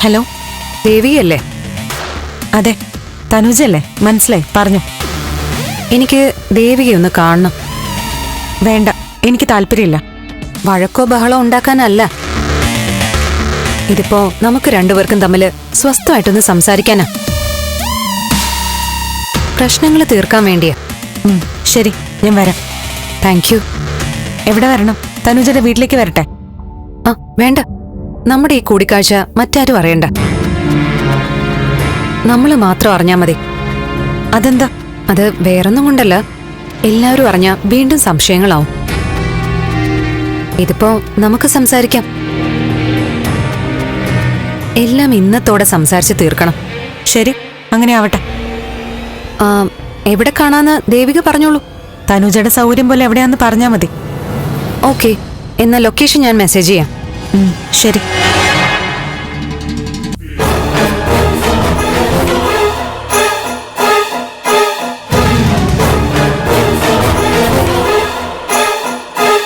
Hello, ദേവിയല്ലേ? അതെ, തനുജല്ലേ? മനസ്സിലായി, പറഞ്ഞു. എനിക്ക് ദേവികയൊന്ന് കാണണം. വേണ്ട, എനിക്ക് താല്പര്യമില്ല. വഴക്കോ ബഹളോ ഉണ്ടാക്കാനല്ല. ഇതിപ്പോ നമുക്ക് രണ്ടുപേർക്കും തമ്മിൽ സ്വസ്ഥമായിട്ടൊന്ന് സംസാരിക്കാനാ. പ്രശ്നങ്ങൾ തീർക്കാൻ വേണ്ടിയാ. ശരി, ഞാൻ വരാം. Thank you. എവിടെ വരണം? തനുജയുടെ വീട്ടിലേക്ക് വരട്ടെ? ആ വേണ്ട, നമ്മുടെ ഈ കൂടിക്കാഴ്ച മറ്റാരും അറിയണ്ട. നമ്മൾ മാത്രം അറിഞ്ഞാ മതി. അതെന്താ? അത് വേറൊന്നും കൊണ്ടല്ല, എല്ലാവരും അറിഞ്ഞാ വീണ്ടും സംശയങ്ങളാവും. ഇതിപ്പോ നമുക്ക് സംസാരിക്കാം. എല്ലാം ഇന്നത്തോടെ സംസാരിച്ച് തീർക്കണം. ശരി, അങ്ങനെ ആവട്ടെ. എവിടെ കാണാന്ന് ദേവിക പറഞ്ഞോളൂ. തനുജയുടെ സൗകര്യം പോലെ എവിടെയാന്ന് പറഞ്ഞാ മതി. ഓക്കെ, എന്നാ ലൊക്കേഷൻ ഞാൻ മെസ്സേജ് ചെയ്യാം. ശരി.